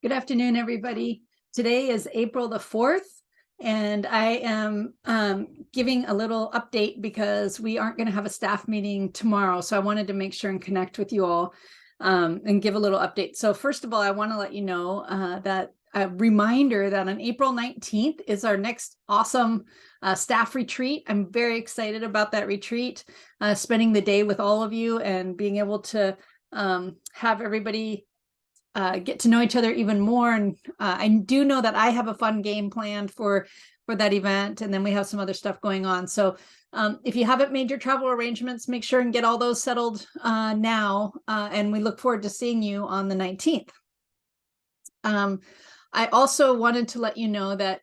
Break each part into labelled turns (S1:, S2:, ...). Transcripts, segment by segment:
S1: Good afternoon, everybody. Today is April the 4th, and I am giving a little update because we aren't going to have a staff meeting tomorrow. So I wanted to make sure and connect with you all and give a little update. So first of all, I want to let you know that a reminder that on April 19th is our next awesome staff retreat. I'm very excited about that retreat, spending the day with all of you and being able to have everybody get to know each other even more. And I do know that I have a fun game planned for that event, and then we have some other stuff going on. So if you haven't made your travel arrangements, make sure and get all those settled now, and we look forward to seeing you on the 19th. I also wanted to let you know that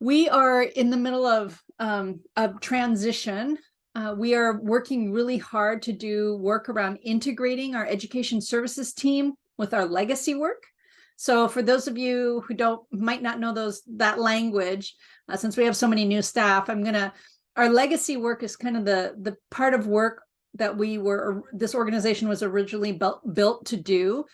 S1: we are in the middle of a transition. We are working really hard to do work around integrating our education services team with our legacy work. So for those of you who might not know that language, since we have so many new staff, our legacy work is kind of the part of work that this organization was originally built to do,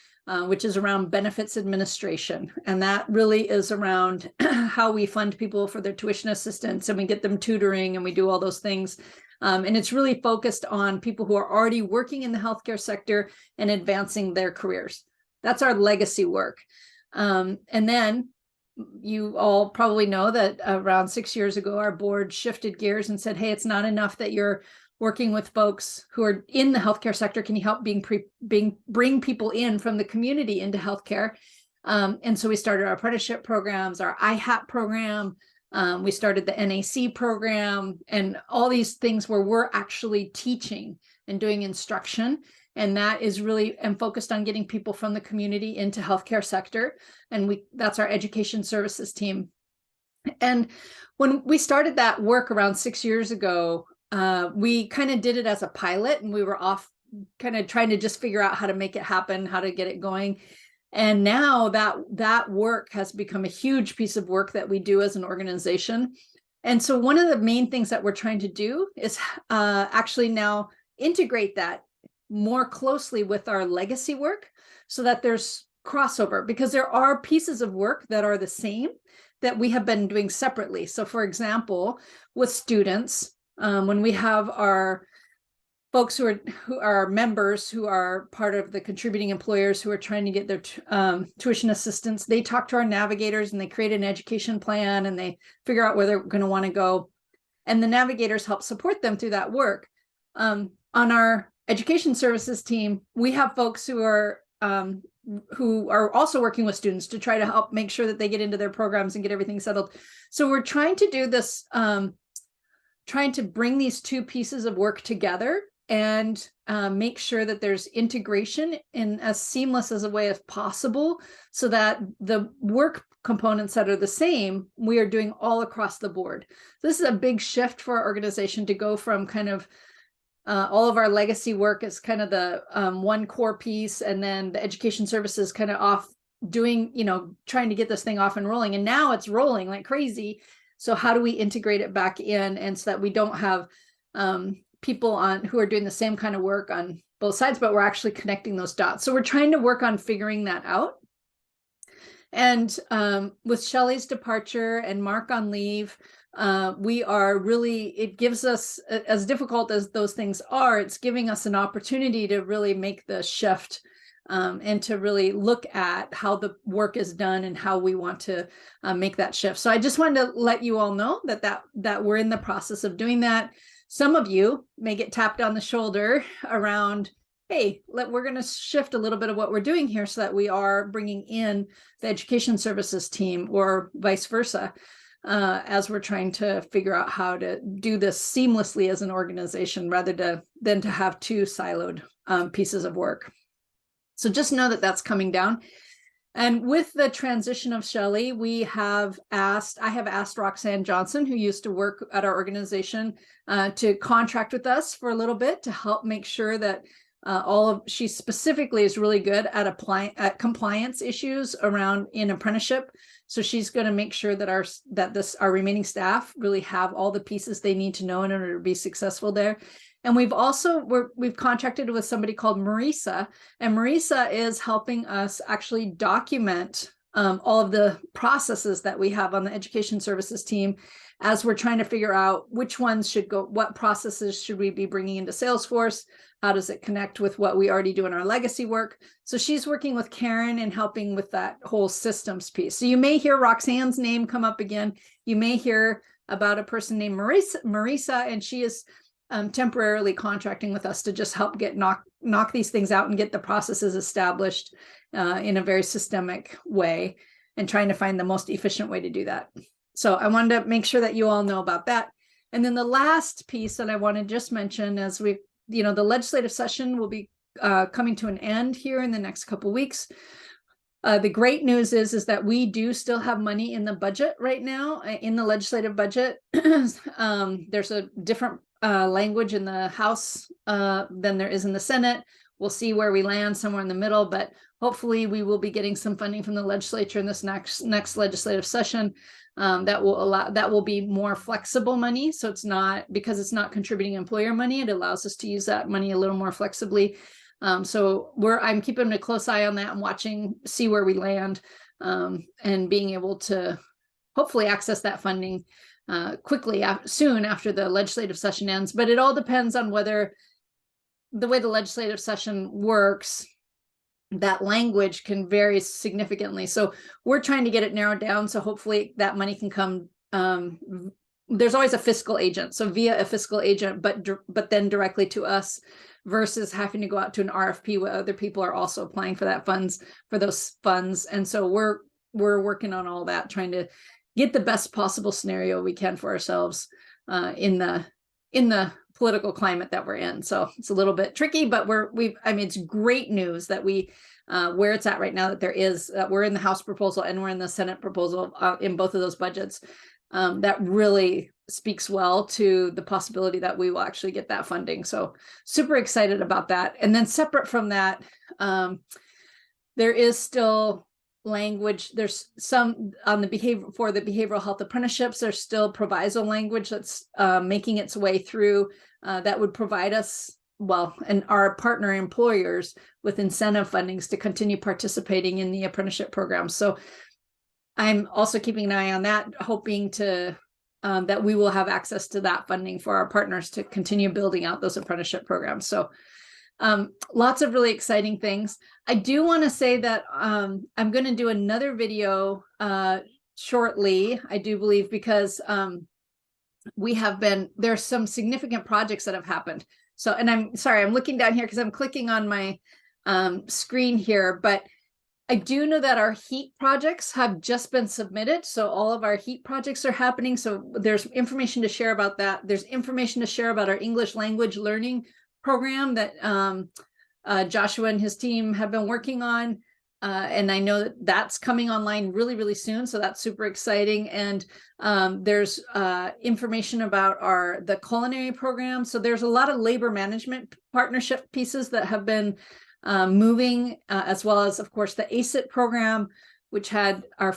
S1: which is around benefits administration. And that really is around how we fund people for their tuition assistance, and we get them tutoring, and we do all those things. And it's really focused on people who are already working in the healthcare sector and advancing their careers. That's our legacy work. And then you all probably know that around 6 years ago, our board shifted gears and said, hey, it's not enough that you're working with folks who are in the healthcare sector. Can you help bring people in from the community into healthcare? And so we started our apprenticeship programs, our IHAP program. We started the NAC program, and all these things where we're actually teaching and doing instruction. And that is really focused on getting people from the community into healthcare sector. And that's our education services team. And when we started that work around 6 years ago, we kind of did it as a pilot, and we were off kind of trying to just figure out how to make it happen, how to get it going. And now that work has become a huge piece of work that we do as an organization. And so one of the main things that we're trying to do is actually now integrate that more closely with our legacy work so that there's crossover, because there are pieces of work that are the same that we have been doing separately. So for example, with students, when we have our folks who are members, who are part of the contributing employers who are trying to get their tuition assistance, they talk to our navigators and they create an education plan, and they figure out where they're going to want to go. And the navigators help support them through that work. On our education services team, we have folks who are also working with students to try to help make sure that they get into their programs and get everything settled. So we're trying to do this, trying to bring these two pieces of work together and make sure that there's integration in as seamless as a way as possible, so that the work components that are the same, we are doing all across the board. This is a big shift for our organization to go from kind of all of our legacy work is kind of the one core piece, and then the education services kind of off doing, trying to get this thing off and rolling. And now it's rolling like crazy. So how do we integrate it back in, and so that we don't have people who are doing the same kind of work on both sides, but we're actually connecting those dots. So we're trying to work on figuring that out. And with Shelley's departure and Mark on leave, it gives us, as difficult as those things are, it's giving us an opportunity to really make the shift and to really look at how the work is done and how we want to make that shift. So I just wanted to let you all know that we're in the process of doing that. Some of you may get tapped on the shoulder around, hey, we're going to shift a little bit of what we're doing here so that we are bringing in the education services team, or vice versa, as we're trying to figure out how to do this seamlessly as an organization, rather than to have two siloed pieces of work. So just know that that's coming down. And with the transition of Shelley, I have asked Roxanne Johnson, who used to work at our organization, to contract with us for a little bit to help make sure that she specifically is really good at compliance issues in apprenticeship. So she's going to make sure that our remaining staff really have all the pieces they need to know in order to be successful there. And we've contracted with somebody called Marisa, and Marisa is helping us actually document all of the processes that we have on the education services team as we're trying to figure out which ones should go, what processes should we be bringing into Salesforce? How does it connect with what we already do in our legacy work? So she's working with Karen and helping with that whole systems piece. So you may hear Roxanne's name come up again. You may hear about a person named Marisa, and she is temporarily contracting with us to just help get knock these things out and get the processes established in a very systemic way, and trying to find the most efficient way to do that. So I wanted to make sure that you all know about that. And then the last piece that I want to just mention, as we, the legislative session will be coming to an end here in the next couple of weeks. The great news is that we do still have money in the budget right now, in the legislative budget. There's a different language in the House than there is in the Senate. We'll see where we land, somewhere in the middle, but hopefully we will be getting some funding from the legislature in this next legislative session that will be more flexible money. So it's not, because it's not contributing employer money, it allows us to use that money a little more flexibly. So I'm keeping a close eye on that and watching, see where we land, and being able to hopefully access that funding quickly, soon after the legislative session ends. But it all depends on whether the way the legislative session works, that language can vary significantly. So we're trying to get it narrowed down. So hopefully that money can come. There's always a fiscal agent, so via a fiscal agent, but then directly to us, versus having to go out to an RFP where other people are also applying for those funds. And so we're working on all that, trying to get the best possible scenario we can for ourselves in the political climate that we're in. So it's a little bit tricky, but it's great news that where it's at right now, that we're in the House proposal and we're in the Senate proposal in both of those budgets. That really speaks well to the possibility that we will actually get that funding. So super excited about that. And then separate from that, there is still language. There's some on the behavioral health apprenticeships. There's still proviso language that's making its way through that would provide us, and our partner employers with incentive fundings to continue participating in the apprenticeship program. So I'm also keeping an eye on that, hoping to that we will have access to that funding for our partners to continue building out those apprenticeship programs. So lots of really exciting things. I do want to say that I'm going to do another video shortly, I do believe, because there's some significant projects that have happened. So, and I'm sorry, I'm looking down here because I'm clicking on my screen here, but I do know that our HEAT projects have just been submitted. So all of our HEAT projects are happening. So there's information to share about that. There's information to share about our English language learning program that Joshua and his team have been working on. And I know that that's coming online really, really soon. So that's super exciting. And there's information about the culinary program. So there's a lot of labor management partnership pieces that have been moving, as well as, of course, the ACIT program, which had our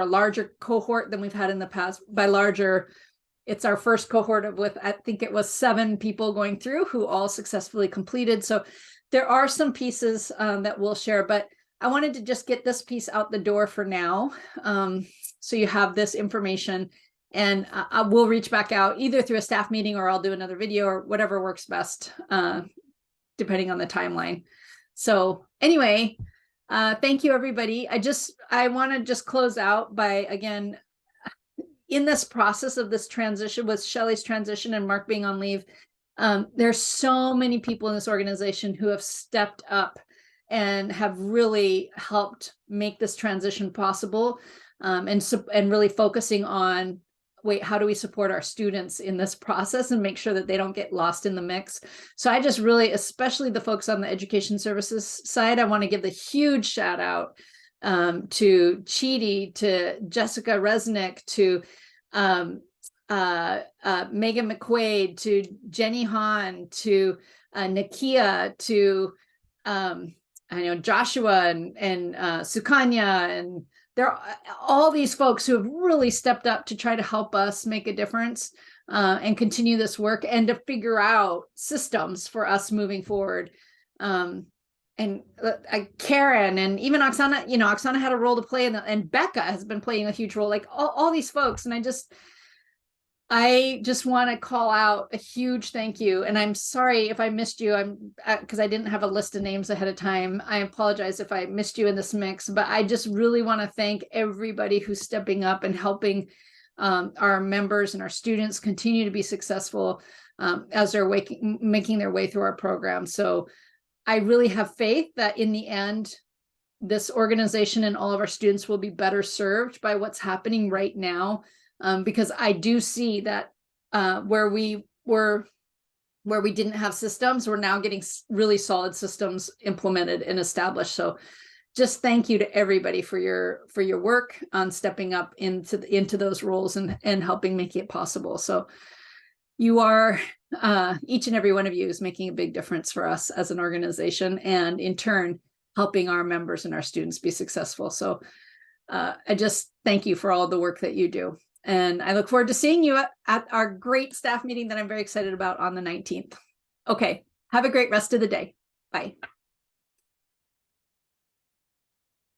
S1: larger cohort than we've had in the past. By larger, it's our first cohort with, I think it was 7 people going through who all successfully completed. So there are some pieces that we'll share, but I wanted to just get this piece out the door for now. So you have this information, and I will reach back out either through a staff meeting, or I'll do another video, or whatever works best, depending on the timeline. So anyway, thank you, everybody. I want to just close out by, again, in this process of this transition, with Shelley's transition and Mark being on leave, there's so many people in this organization who have stepped up and have really helped make this transition possible, and really focusing on, how do we support our students in this process and make sure that they don't get lost in the mix. So I just really, especially the folks on the education services side, I want to give the huge shout out to Chidi, to Jessica Resnick, to Megan McQuaid, to Jenny Hahn, to Nakia, to I know Joshua and Sukanya, and there are all these folks who have really stepped up to try to help us make a difference and continue this work, and to figure out systems for us moving forward. Karen, and even Oksana, Oksana had a role to play, and Becca has been playing a huge role, like all these folks. And I just want to call out a huge thank you. And I'm sorry if I missed you. Because I didn't have a list of names ahead of time. I apologize if I missed you in this mix, but I just really want to thank everybody who's stepping up and helping our members and our students continue to be successful as they're making their way through our program. So I really have faith that in the end, this organization and all of our students will be better served by what's happening right now. Because I do see that where we didn't have systems, we're now getting really solid systems implemented and established. So just thank you to everybody for your work on stepping up into those roles and helping make it possible. So you are, each and every one of you is making a big difference for us as an organization, and in turn, helping our members and our students be successful. So I just thank you for all the work that you do. And I look forward to seeing you at our great staff meeting that I'm very excited about on the 19th. Okay, have a great rest of the day. Bye.